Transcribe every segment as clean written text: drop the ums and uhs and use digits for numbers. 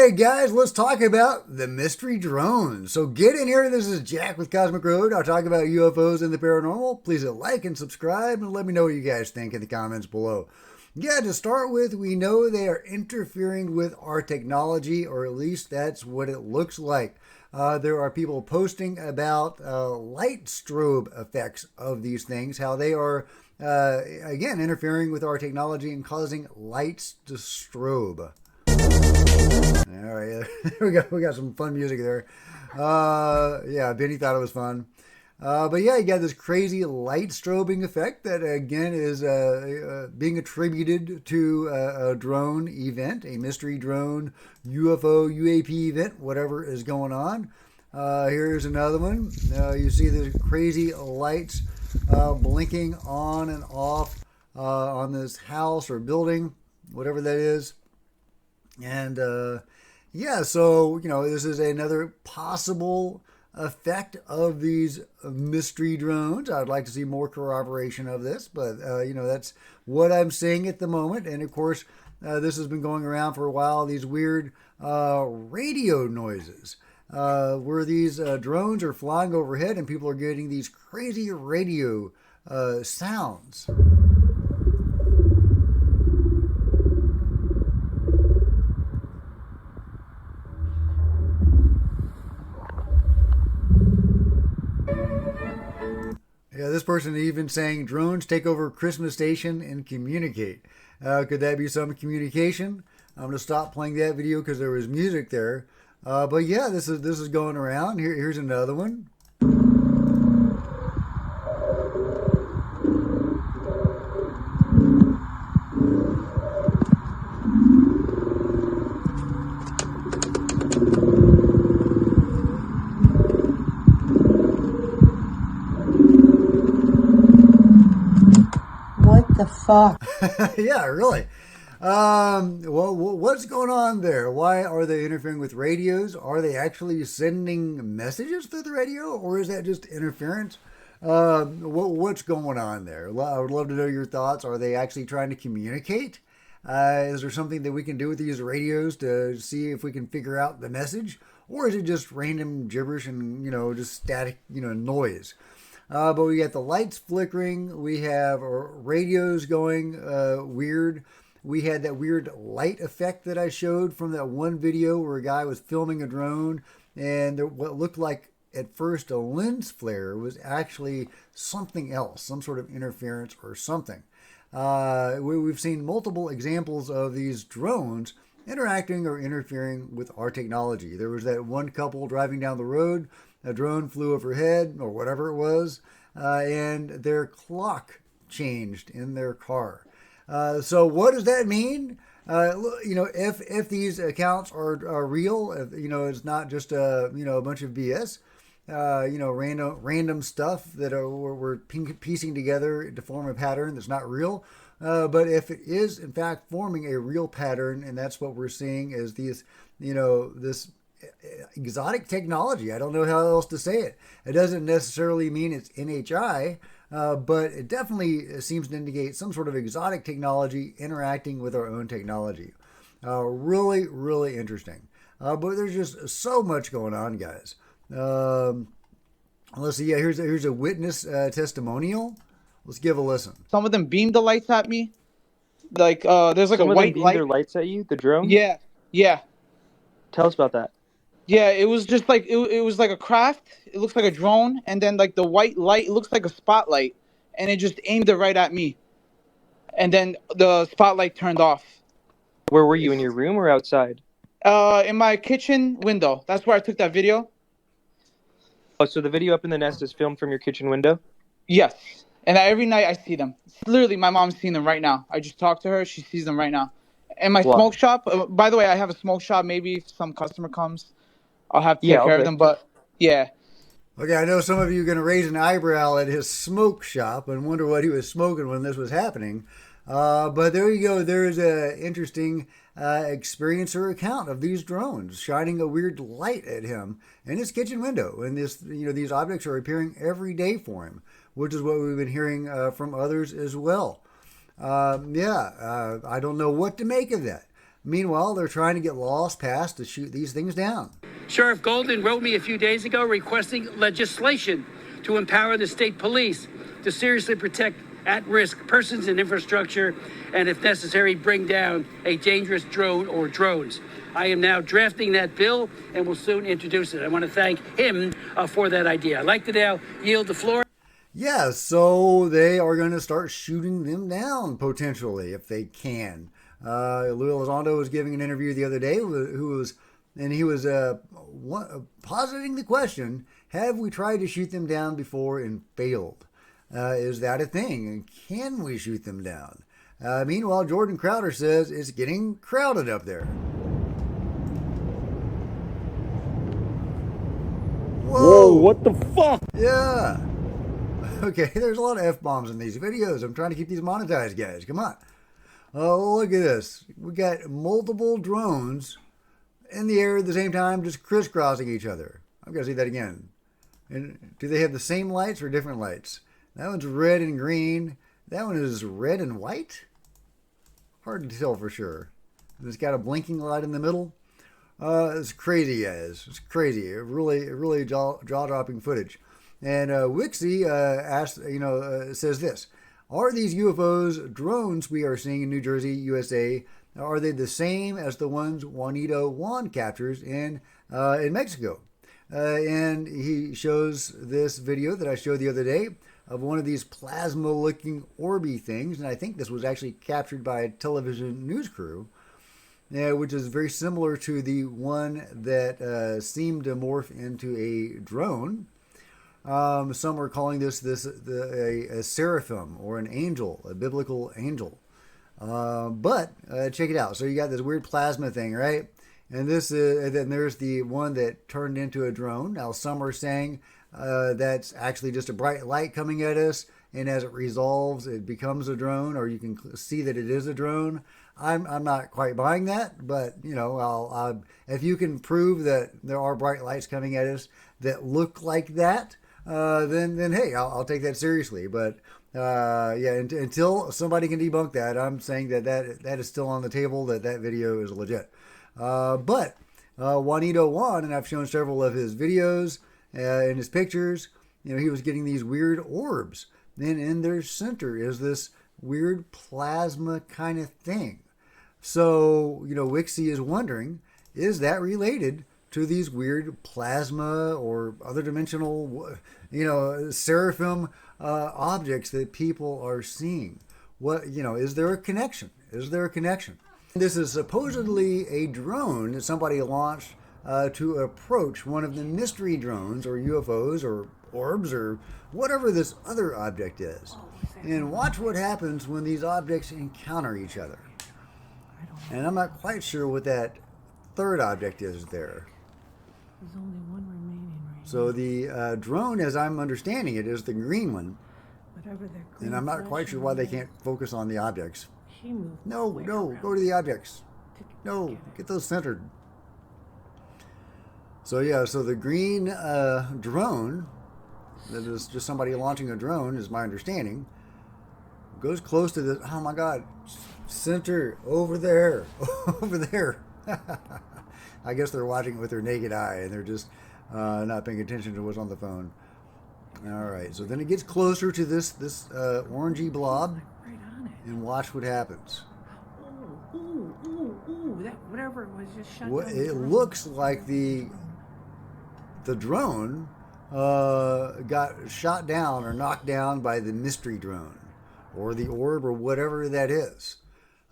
Okay, guys, let's talk about the mystery drones. So get in here. This is Jack with Cosmic Road. I'll talk about UFOs and the paranormal. Please hit like and subscribe and let me know what you guys think in the comments below. Yeah, to start with, we know they are interfering with our technology, or at least that's what it looks like. There are people posting about light strobe effects of these things, how they are, again, interfering with our technology and causing lights to strobe. All right, we got some fun music there. Yeah, Benny thought it was fun. But yeah, you got this crazy light strobing effect that again is being attributed to a drone event, a mystery drone, UFO, UAP event, whatever is going on. Here's another one. You see the crazy lights blinking on and off on this house or building, whatever that is. And yeah, so, this is another possible effect of these mystery drones. I'd like to see more corroboration of this, but, that's what I'm seeing at the moment. And of course, this has been going around for a while, these weird radio noises. Where these drones are flying overhead and people are getting these crazy radio sounds. Yeah, this person even saying drones take over Christmas station and communicate. Could that be some communication? I'm going to stop playing that video because there was music there. But yeah, this is going around. Here's another one. What the fuck? Yeah, really. Well, what's going on there? Why are they interfering with radios? Are they actually sending messages through the radio, or is that just interference? What's going on there? I would love to know your thoughts. Are they actually trying to communicate? Is there something that we can do with these radios to see if we can figure out the message, or is it just random gibberish and just static noise? But we got the lights flickering. We have radios going weird. We had that weird light effect that I showed from that one video where a guy was filming a drone, and what looked like at first a lens flare was actually something else, some sort of interference or something. We've seen multiple examples of these drones interacting or interfering with our technology. There was that one couple driving down the road. A drone flew overhead, or whatever it was, and their clock changed in their car. So what does that mean? If these accounts are real, if, it's not just a bunch of BS, random stuff that we're piecing together to form a pattern that's not real. But if it is in fact forming a real pattern, and that's what we're seeing is these, this exotic technology. I don't know how else to say it. It doesn't necessarily mean it's NHI, but it definitely seems to indicate some sort of exotic technology interacting with our own technology. Really, really interesting. But there's just so much going on, guys. Let's see. Yeah, here's a witness testimonial. Let's give a listen. Some of them beamed the lights at me. Like there's like Some a of them white beamed light. their lights at you, the drones? Yeah. Tell us about that. Yeah, it was just like it was like a craft. It looks like a drone, and then like the white light, it looks like a spotlight, and it just aimed it right at me. And then the spotlight turned off. Where were you, in your room or outside? In my kitchen window. That's where I took that video. Oh, so the video up in the nest is filmed from your kitchen window? Yes. And every night I see them. Literally, my mom's seeing them right now. I just talked to her. She sees them right now. And my smoke shop, by the way, I have a smoke shop. Maybe if some customer comes, I'll have to take care of them. But yeah. Okay, I know some of you are going to raise an eyebrow at his smoke shop and wonder what he was smoking when this was happening. But there you go. There is an interesting experiencer account of these drones shining a weird light at him in his kitchen window. And these objects are appearing every day for him, which is what we've been hearing from others as well. I don't know what to make of that. Meanwhile, they're trying to get laws passed to shoot these things down. Sheriff Golden wrote me a few days ago requesting legislation to empower the state police to seriously protect at-risk persons and infrastructure, and if necessary, bring down a dangerous drone or drones. I am now drafting that bill and will soon introduce it. I want to thank him for that idea. I'd like to now yield the floor. Yeah, so they are going to start shooting them down, potentially, if they can. Louis Elizondo was giving an interview the other day, he was positing the question, have we tried to shoot them down before and failed? Is that a thing? And can we shoot them down? Meanwhile, Jordan Crowder says it's getting crowded up there. Whoa, what the fuck? Yeah. Okay, there's a lot of F-bombs in these videos. I'm trying to keep these monetized, guys. Come on. Oh, look at this. We got multiple drones in the air at the same time, just crisscrossing each other. I've got to see that again. And do they have the same lights or different lights? That one's red and green. That one is red and white? Hard to tell for sure. And it's got a blinking light in the middle. It's crazy, guys. It's crazy. Really jaw-dropping footage. And Wixie says this. Are these UFOs drones we are seeing in New Jersey, USA? Are they the same as the ones Juanito Juan captures in Mexico? And he shows this video that I showed the other day of one of these plasma-looking orby things. And I think this was actually captured by a television news crew. Which is very similar to the one that seemed to morph into a drone. Some are calling this a seraphim or an angel, a biblical angel. But check it out. So you got this weird plasma thing, right? And then there's the one that turned into a drone. Now some are saying that's actually just a bright light coming at us, and as it resolves, it becomes a drone, or you can see that it is a drone. I'm not quite buying that, but I'll if you can prove that there are bright lights coming at us that look like that, then hey, I'll take that seriously. But until somebody can debunk that, I'm saying that is still on the table. That video is legit. But Juanito Juan, and I've shown several of his videos and his pictures. He was getting these weird orbs. Then in their center is this weird plasma kind of thing. So, Wixie is wondering, is that related to these weird plasma or other dimensional, seraphim objects that people are seeing? What, is there a connection? Is there a connection? This is supposedly a drone that somebody launched to approach one of the mystery drones or UFOs or orbs or whatever this other object is. And watch what happens when these objects encounter each other. And I'm not quite sure what that third object is there. There's only one remaining right So now. the drone, as I'm understanding it, is the green one. Whatever that green And I'm not quite sure why they flashing can't focus on the objects. light, she moved No, way around go to the objects. to No, get it. get those centered. So so the green drone, that is just somebody launching a drone, is my understanding, goes close to the, oh my God, center, over there, over there. I guess they're watching it with their naked eye and they're just not paying attention to what's on the phone. All right, so then it gets closer to this orangey blob, Right on it. and watch what happens. Ooh, that whatever it was just shut What down the it drone. looks like the drone got shot down or knocked down by the mystery drone or the orb or whatever that is.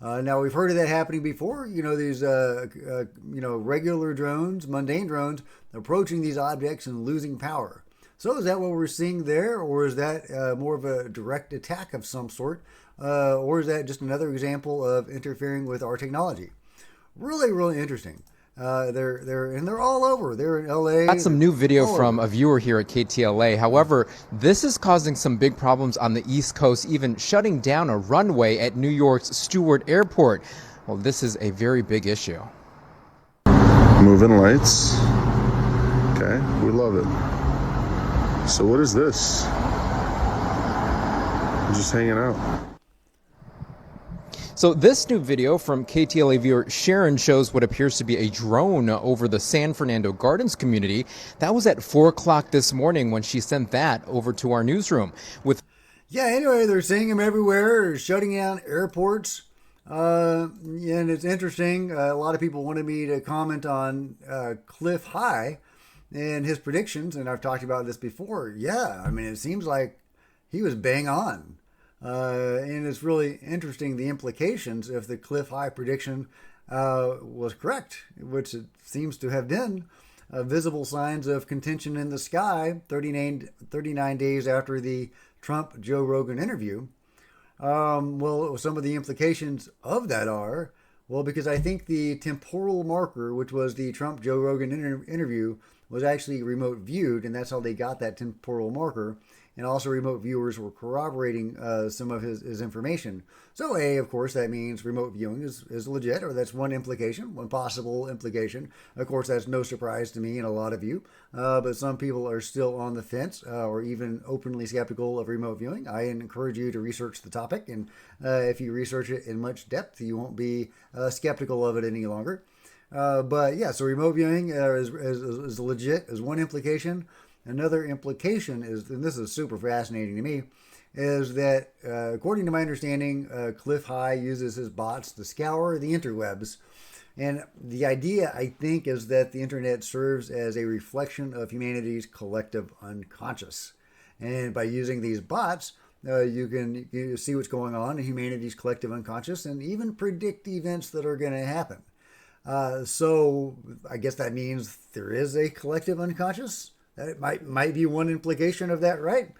Now we've heard of that happening before. These regular drones, mundane drones, approaching these objects and losing power. So is that what we're seeing there, or is that more of a direct attack of some sort, or is that just another example of interfering with our technology? Really, really interesting. They're all over. They're in LA. Got some new video from a viewer here at KTLA. However, this is causing some big problems on the East Coast, even shutting down a runway at New York's Stewart Airport. Well, this is a very big issue. Moving lights. Okay, we love it. So what is this? I'm just hanging out. So this new video from KTLA viewer Sharon shows what appears to be a drone over the San Fernando Gardens community. That was at 4 o'clock this morning when she sent that over to our newsroom. Yeah, anyway, they're seeing them everywhere, shutting down airports. And it's interesting. A lot of people wanted me to comment on Cliff High and his predictions, and I've talked about this before. Yeah, I mean, it seems like he was bang on. And it's really interesting the implications if the Cliff High prediction was correct, which it seems to have been. Visible signs of contention in the sky 39 days after the Trump-Joe Rogan interview. Well, some of the implications of that are, well, because I think the temporal marker, which was the Trump-Joe Rogan interview, was actually remote viewed, and that's how they got that temporal marker. And also remote viewers were corroborating some of his information. So of course, that means remote viewing is legit, or that's one implication, one possible implication. Of course, that's no surprise to me and a lot of you. But some people are still on the fence or even openly skeptical of remote viewing. I encourage you to research the topic. And if you research it in much depth, you won't be skeptical of it any longer. But yeah, so remote viewing is legit, is one implication. Another implication is, and this is super fascinating to me, is that according to my understanding, Cliff High uses his bots to scour the interwebs. And the idea, I think, is that the internet serves as a reflection of humanity's collective unconscious. And by using these bots, you can see what's going on in humanity's collective unconscious and even predict events that are going to happen. So I guess that means there is a collective unconscious. That might be one implication of that, right?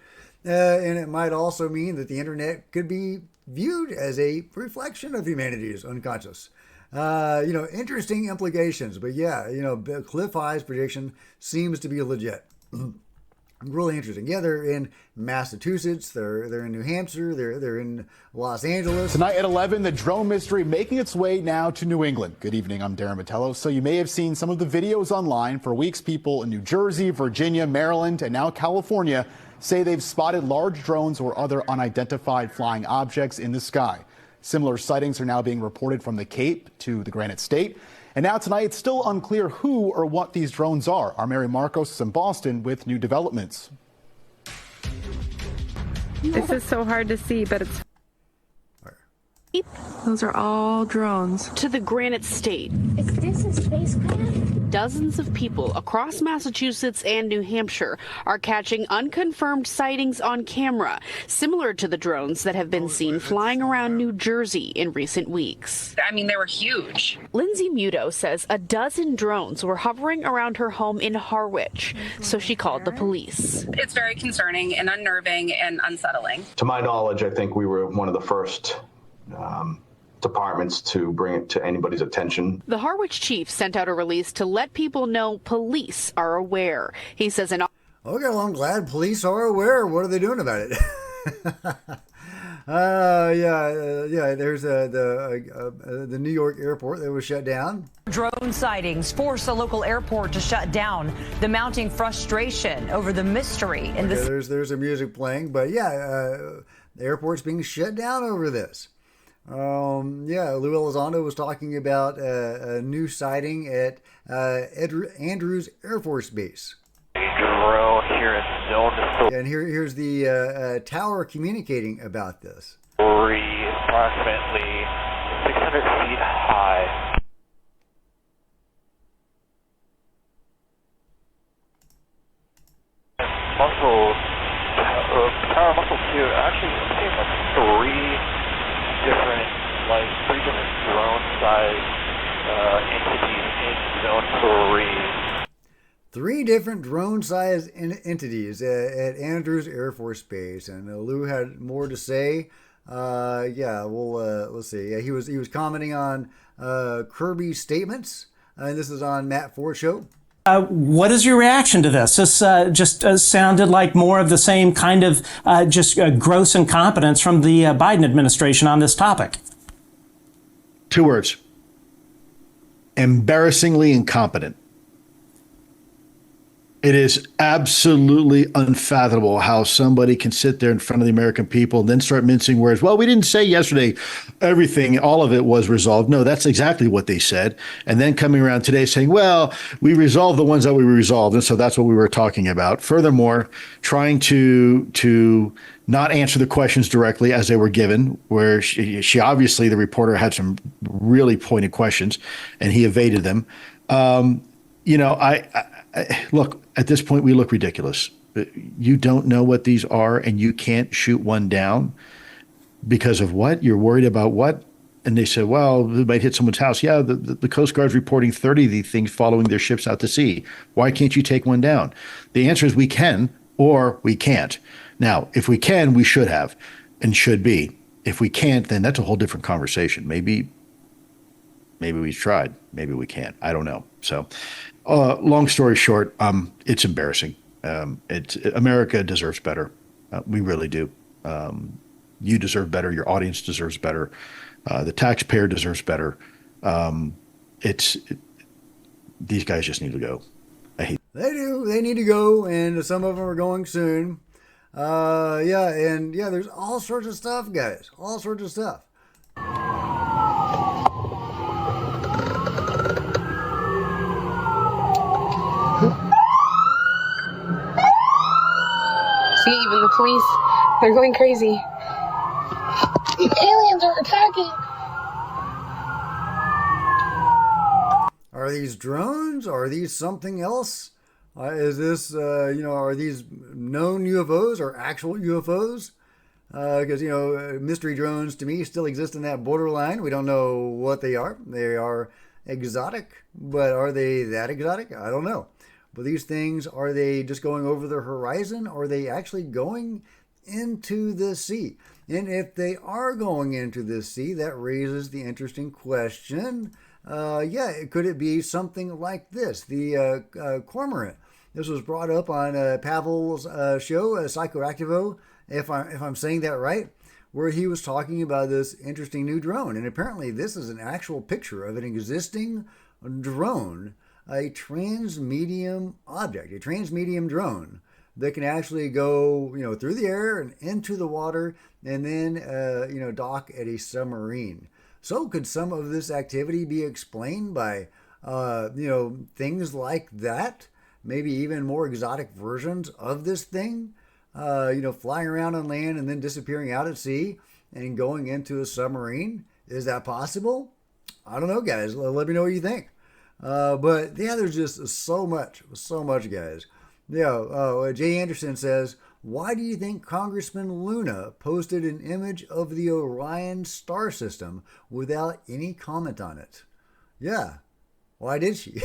And it might also mean that the internet could be viewed as a reflection of humanity's unconscious. Interesting implications. But yeah, Cliff High's prediction seems to be legit. Really interesting. Yeah, they're in Massachusetts. They're in New Hampshire. They're in Los Angeles. Tonight at 11, the drone mystery making its way now to New England. Good evening. I'm Darren Metello. So you may have seen some of the videos online. For weeks, people in New Jersey, Virginia, Maryland, and now California say they've spotted large drones or other unidentified flying objects in the sky. Similar sightings are now being reported from the Cape to the Granite State. And now tonight, it's still unclear who or what these drones are. Our Mary Marcos is in Boston with new developments. This is so hard to see, but it's... Those are all drones. To the Granite State. Is this a spacecraft? Dozens of people across Massachusetts and New Hampshire are catching unconfirmed sightings on camera, similar to the drones that have been seen flying around New Jersey in recent weeks. I mean, they were huge. Lindsay Muto says a dozen drones were hovering around her home in Harwich, so she called the police. It's very concerning and unnerving and unsettling. To my knowledge, I think we were one of the first departments to bring it to anybody's attention. The Harwich chief sent out a release to let people know police are aware. He says Okay, well, I'm glad police are aware. What are they doing about it? There's the New York airport that was shut down. Drone sightings force a local airport to shut down. The mounting frustration over the mystery. And there's a music playing, but the airport's being shut down over this. Lou Elizondo was talking about a new sighting at Andrews Air Force Base. Drone here in zone. And here's the tower communicating about this. Approximately 600 feet high. Tower muscle 2, actually it seems like three different drone size entities in zone 3. Three different drone-sized entities at Andrews Air Force Base, and Lou had more to say. Let's see. Yeah, he was commenting on Kirby's statements, and this is on Matt Ford Show. What is your reaction to this? This just sounded like more of the same kind of gross incompetence from the Biden administration on this topic. 2 words. Embarrassingly incompetent. It is absolutely unfathomable how somebody can sit there in front of the American people and then start mincing words. Well, we didn't say yesterday everything, all of it was resolved. No, that's exactly what they said. And then coming around today saying, well, we resolved the ones that we resolved. And so that's what we were talking about. Furthermore, trying to not answer the questions directly as they were given, where she obviously, the reporter had some really pointed questions and he evaded them. Look, at this point, we look ridiculous. You don't know what these are, and you can't shoot one down because of what? You're worried about what? And they said, well, it might hit someone's house. Yeah, the Coast Guard's reporting 30 of these things following their ships out to sea. Why can't you take one down? The answer is we can or we can't. Now, if we can, we should have and should be. If we can't, then that's a whole different conversation. Maybe we've tried. Maybe we can't. I don't know. So long story short, it's embarrassing. America deserves better. We really do. You deserve better. Your audience deserves better. The taxpayer deserves better. These guys just need to go. They do. They need to go, and some of them are going soon. There's all sorts of stuff, guys. All sorts of stuff. See, even the police, they're going crazy. Aliens are attacking. Are these drones? Are these something else? Is this, are these known UFOs or actual UFOs? Because, mystery drones to me still exist in that borderline. We don't know what they are. They are exotic, but are they that exotic? I don't know. But these things, are they just going over the horizon? Or are they actually going into the sea? And if they are going into the sea, that raises the interesting question. Could it be something like this? The cormorant. This was brought up on Pavel's show, Psychoactivo, if I'm saying that right, where he was talking about this interesting new drone. And apparently this is an actual picture of an existing drone, a transmedium object, a transmedium drone that can actually go, through the air and into the water and then, dock at a submarine. So could some of this activity be explained by, things like that? Maybe even more exotic versions of this thing, flying around on land and then disappearing out at sea and going into a submarine? Is that possible? I don't know, guys. Let me know what you think. There's just so much, guys. Jay Anderson says, why do you think Congressman Luna posted an image of the Orion star system without any comment on it? Yeah. Why did she?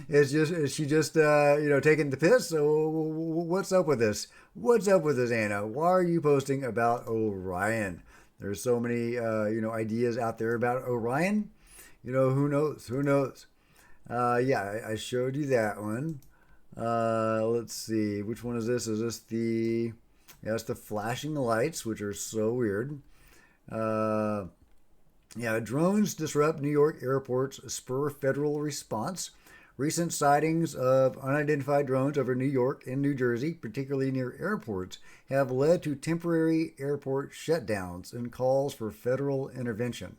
Is she just taking the piss? So what's up with this? What's up with this, Anna? Why are you posting about Orion? There's so many ideas out there about Orion. Who knows? I showed you that one. Let's see. Which one is this? Is this the... Yeah, it's the flashing lights, which are so weird. Drones disrupt New York airports, spur federal response. Recent sightings of unidentified drones over New York and New Jersey, particularly near airports, have led to temporary airport shutdowns and calls for federal intervention.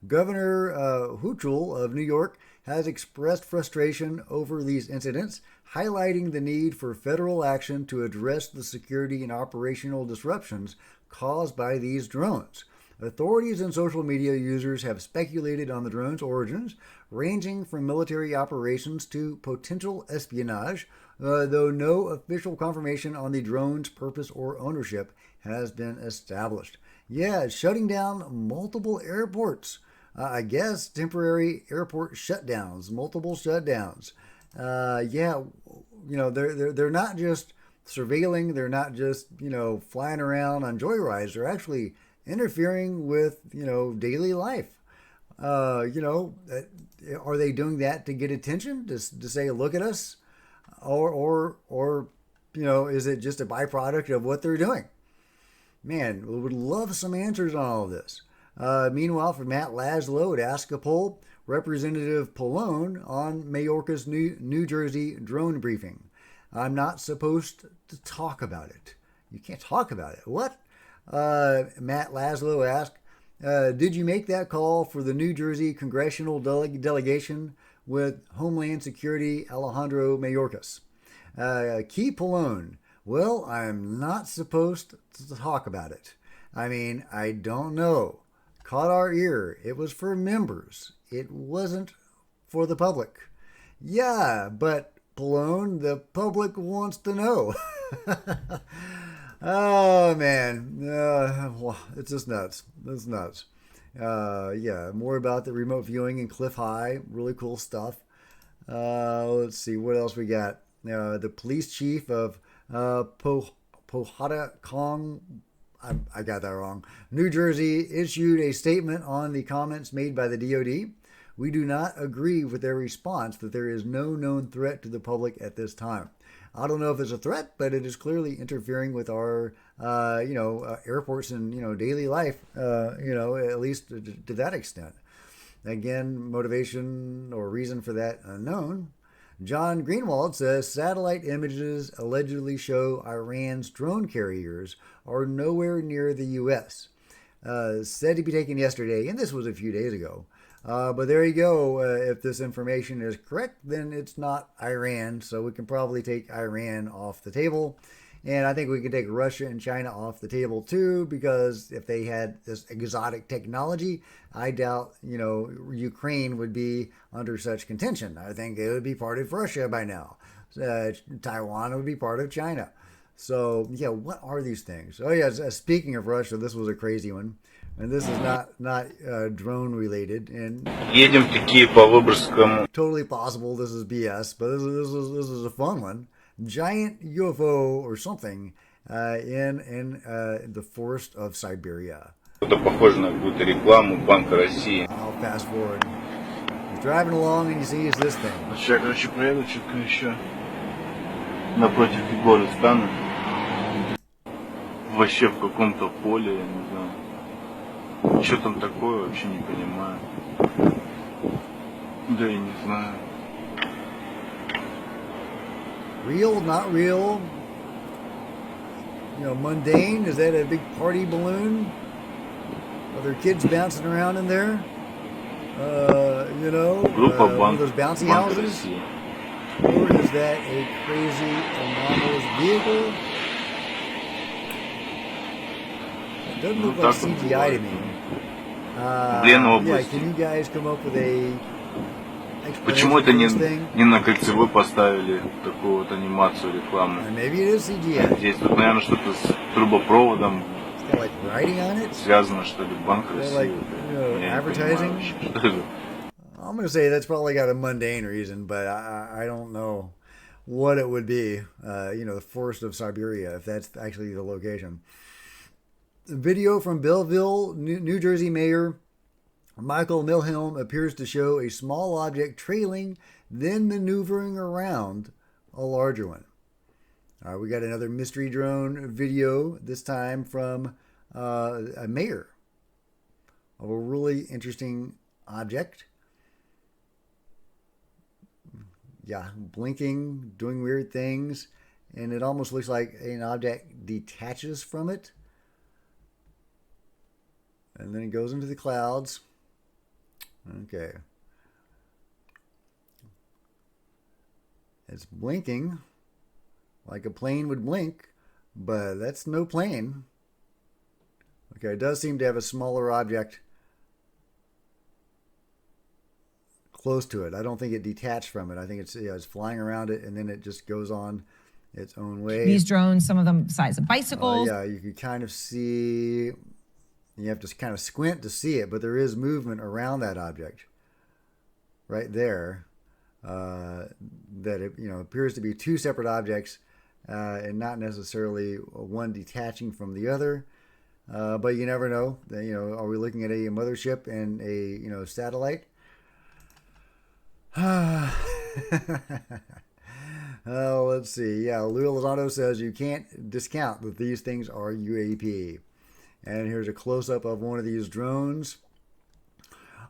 Governor Hochul of New York has expressed frustration over these incidents, highlighting the need for federal action to address the security and operational disruptions caused by these drones. Authorities and social media users have speculated on the drone's origins, ranging from military operations to potential espionage, though no official confirmation on the drone's purpose or ownership has been established. Yeah, shutting down multiple airports. I guess temporary airport shutdowns, multiple shutdowns. They're not just surveilling, they're not just, flying around on joyrides, they're actually interfering with, daily life. Are they doing that to get attention, to say, look at us? Or is it just a byproduct of what they're doing? Man, we would love some answers on all of this. Meanwhile, for Matt Laszlo at Ask a Poll, Representative Pallone on Mayorkas New Jersey drone briefing. I'm not supposed to talk about it. You can't talk about it. What? Matt Laszlo asked, did you make that call for the New Jersey congressional delegation with Homeland Security Alejandro Mayorkas? Key Pallone, well, I'm not supposed to talk about it. I mean, I don't know. Caught our ear. It was for members. It wasn't for the public. Yeah, but Pallone, the public wants to know. Oh, man. It's just nuts. It's nuts. Yeah, more about the remote viewing in Cliff High. Really cool stuff. Let's see, what else we got? The police chief of Pohatacong, I got that wrong, New Jersey, issued a statement on the comments made by the DOD. We do not agree with their response that there is no known threat to the public at this time. I don't know if it's a threat, but it is clearly interfering with our, airports and, daily life, at least to that extent. Again, motivation or reason for that unknown. John Greenwald says satellite images allegedly show Iran's drone carriers are nowhere near the U.S. Said to be taken yesterday, and this was a few days ago. But there you go. If this information is correct, then it's not Iran. So we can probably take Iran off the table. And I think we can take Russia and China off the table too, because if they had this exotic technology, I doubt, Ukraine would be under such contention. I think it would be part of Russia by now. Taiwan would be part of China. So, yeah, what are these things? Oh, yeah, speaking of Russia, this was a crazy one. And this is not drone related, and totally possible this is BS, but this is a fun one. Giant UFO or something in the forest of Siberia. I'll fast forward. He's driving along and you see it's this thing. Вообще в каком-то поле, я не знаю. Что там такое, вообще не понимаю. Да я не знаю. Real, not real? Mundane? Is that a big party balloon? Are there kids bouncing around in there? One of those bouncy houses? Or is that a crazy, anomalous vehicle? It doesn't look like CGI to me. Yeah, can you guys come up with a Почему это не на кольцевой поставили такую вот анимацию рекламную? Maybe it is CGI. Здесь тут, наверное, что-то с трубопроводом like writing on it? Связано, что ли, Банк России. Advertising? I'm going to say that's probably got a mundane reason, but I don't know what it would be. The forest of Siberia, if that's actually the location. Video from Belleville, New Jersey Mayor Michael Milhelm appears to show a small object trailing, then maneuvering around a larger one. All right, we got another mystery drone video, this time from a mayor of a really interesting object. Yeah, blinking, doing weird things, and it almost looks like an object detaches from it. And then it goes into the clouds. Okay. It's blinking like a plane would blink, but that's no plane. Okay, it does seem to have a smaller object close to it. I don't think it detached from it. I think it's flying around it, and then it just goes on its own way. These drones, some of them size of bicycles. Yeah, you can kind of see. You have to kind of squint to see it, but there is movement around that object right there. That it appears to be two separate objects, and not necessarily one detaching from the other. But you never know. Are we looking at a mothership and a satellite? Let's see. Yeah, Lou Lozano says you can't discount that these things are UAP. And here's a close-up of one of these drones.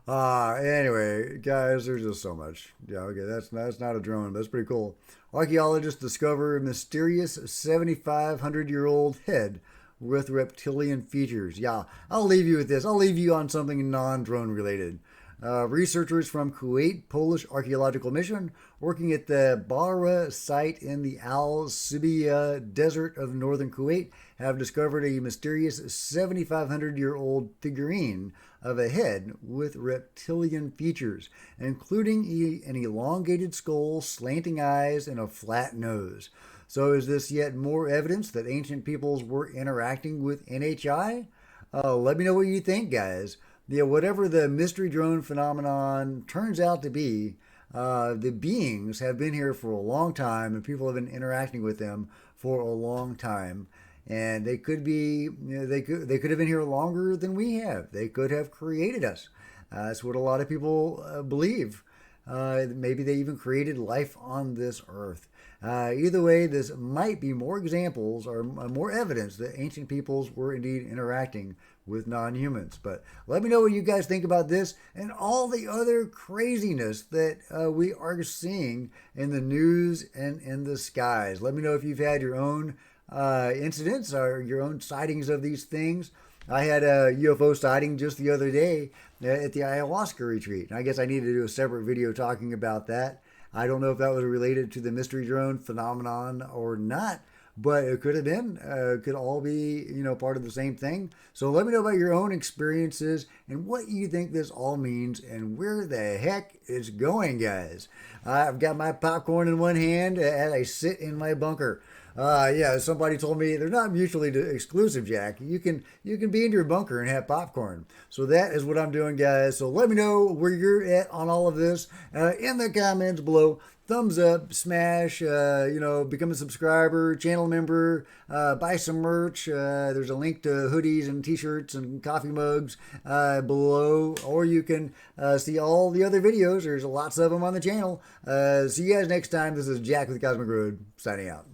Anyway, guys, there's just so much. Yeah, okay, that's not a drone, but that's pretty cool. Archaeologists discover a mysterious 7,500-year-old head with reptilian features. Yeah, I'll leave you with this. I'll leave you on something non-drone related. Researchers from Kuwait Polish Archaeological Mission working at the Bahra site in the Al Sibiya desert of northern Kuwait have discovered a mysterious 7,500-year-old figurine of a head with reptilian features, including an elongated skull, slanting eyes, and a flat nose. So is this yet more evidence that ancient peoples were interacting with NHI? Let me know what you think, guys. Yeah, whatever the mystery drone phenomenon turns out to be, the beings have been here for a long time, and people have been interacting with them for a long time. And they could be, they could have been here longer than we have. They could have created us. That's what a lot of people believe. Maybe they even created life on this earth. Either way, this might be more examples or more evidence that ancient peoples were indeed interacting with non-humans. But let me know what you guys think about this and all the other craziness that we are seeing in the news and in the skies. Let me know if you've had your own incidents or your own sightings of these things. I had a UFO sighting just the other day at the ayahuasca retreat. And I guess I need to do a separate video talking about that. I don't know if that was related to the mystery drone phenomenon or not, but it could have been. Could all be, part of the same thing. So let me know about your own experiences and what you think this all means and where the heck it's going, guys. I've got my popcorn in one hand as I sit in my bunker. Yeah, somebody told me they're not mutually exclusive, Jack. You can be in your bunker and have popcorn. So that is what I'm doing, guys. So let me know where you're at on all of this in the comments below. Thumbs up, smash, become a subscriber, channel member, buy some merch. There's a link to hoodies and t-shirts and coffee mugs below, or you can see all the other videos. There's lots of them on the channel. See you guys next time. This is Jack with Cosmic Road, signing out.